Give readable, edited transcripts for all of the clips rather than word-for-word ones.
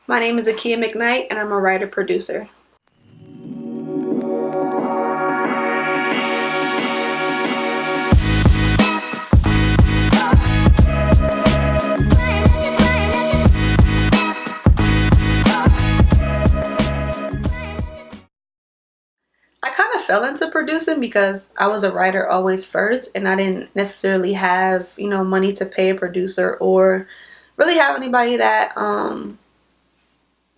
My name is Akiya Mcknight, and I'm a writer-producer. I kind of fell into producing because I was a writer always first, and I didn't necessarily have, money to pay a producer or really have anybody that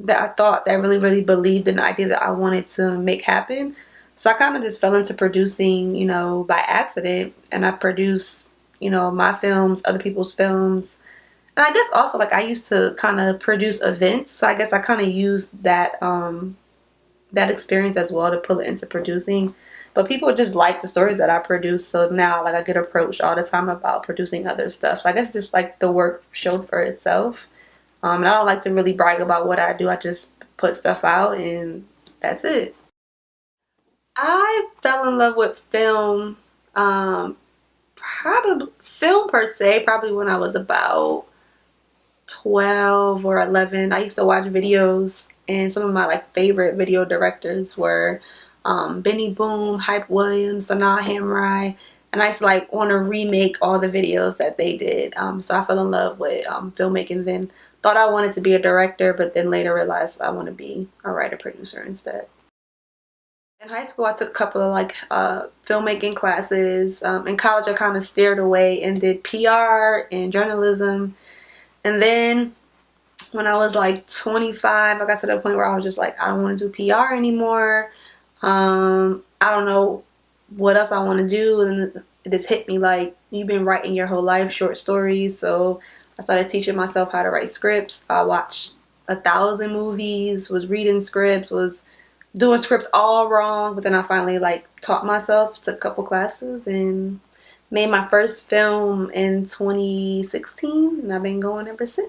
I thought that really, really believed in the idea that I wanted to make happen. So I kind of just fell into producing, by accident. And I produce, my films, other people's films. And I guess also like I used to kind of produce events. So I guess I kind of used that experience as well to pull it into producing. But people just like the stories that I produce. So now like I get approached all the time about producing other stuff. So I guess just like the work showed for itself. And I don't like to really brag about what I do. I just put stuff out and that's it. I fell in love with film, probably film per se, probably when I was about 12 or 11. I used to watch videos, and some of my like favorite video directors were Benny Boom, Hype Williams, Sanaa Hamrai, and I used to like want to remake all the videos that they did. So I fell in love with filmmaking then. Thought I wanted to be a director, but then later realized I want to be a writer producer instead. In high school, I took a couple of like filmmaking classes. In college, I kind of steered away and did PR and journalism. And then when I was like 25, I got to the point where I was just like, I don't want to do PR anymore. I don't know what else I want to do. And it just hit me like, you've been writing your whole life short stories. So I started teaching myself how to write scripts. I watched 1,000 movies, was reading scripts, was doing scripts all wrong. But then I finally like taught myself, took a couple classes, and made my first film in 2016, and I've been going ever since.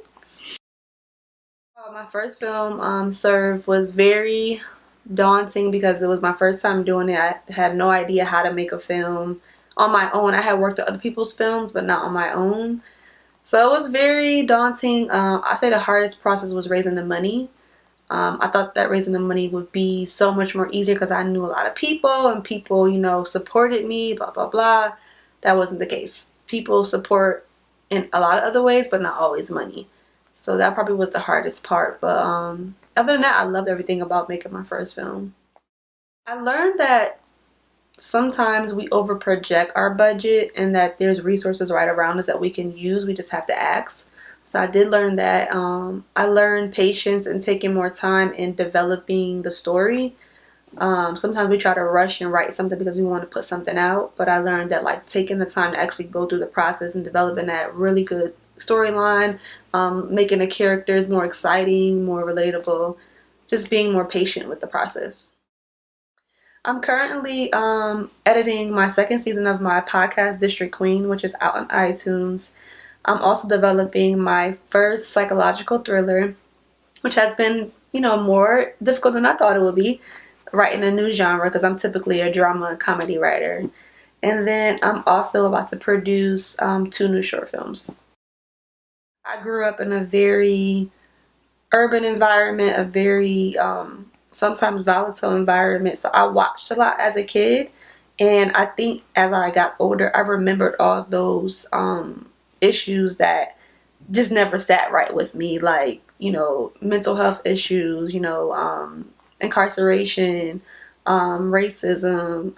My first film, Serve, was very daunting because it was my first time doing it. I had no idea how to make a film on my own. I had worked on other people's films, but not on my own. So it was very daunting. I say the hardest process was raising the money. I thought that raising the money would be so much more easier because I knew a lot of people and people, supported me, blah, blah, blah. That wasn't the case. People support in a lot of other ways, but not always money. So that probably was the hardest part. But other than that, I loved everything about making my first film. I learned that sometimes we overproject our budget and that there's resources right around us that we can use. We just have to ask. So I did learn that. I learned patience and taking more time in developing the story. Sometimes we try to rush and write something because we want to put something out, but I learned that like taking the time to actually go through the process and developing that really good storyline, making the characters more exciting, more relatable, just being more patient with the process. I'm currently editing my second season of my podcast, District Queen, which is out on iTunes. I'm also developing my first psychological thriller, which has been, more difficult than I thought it would be, writing a new genre because I'm typically a drama and comedy writer. And then I'm also about to produce 2 new short films. I grew up in a very urban environment, a very sometimes volatile environment. So I watched a lot as a kid. And I think as I got older, I remembered all those issues that just never sat right with me. Like, mental health issues, incarceration, racism,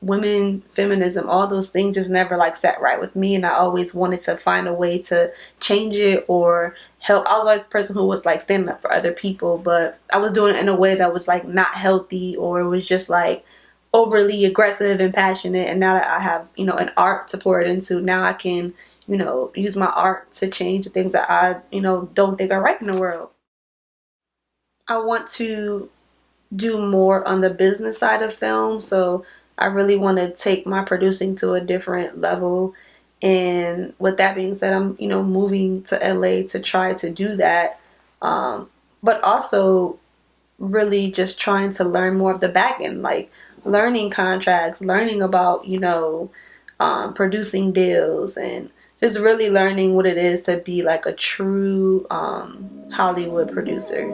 women, feminism, all those things just never like sat right with me, and I always wanted to find a way to change it or help. I was like the person who was like standing up for other people, but I was doing it in a way that was like not healthy, or it was just like overly aggressive and passionate. And now that I have, an art to pour it into, now I can, use my art to change the things that I, don't think are right in the world. I want to do more on the business side of film. So I really want to take my producing to a different level. And with that being said, I'm, moving to LA to try to do that. But also really just trying to learn more of the back end, like learning contracts, learning about, producing deals, and just really learning what it is to be like a true Hollywood producer.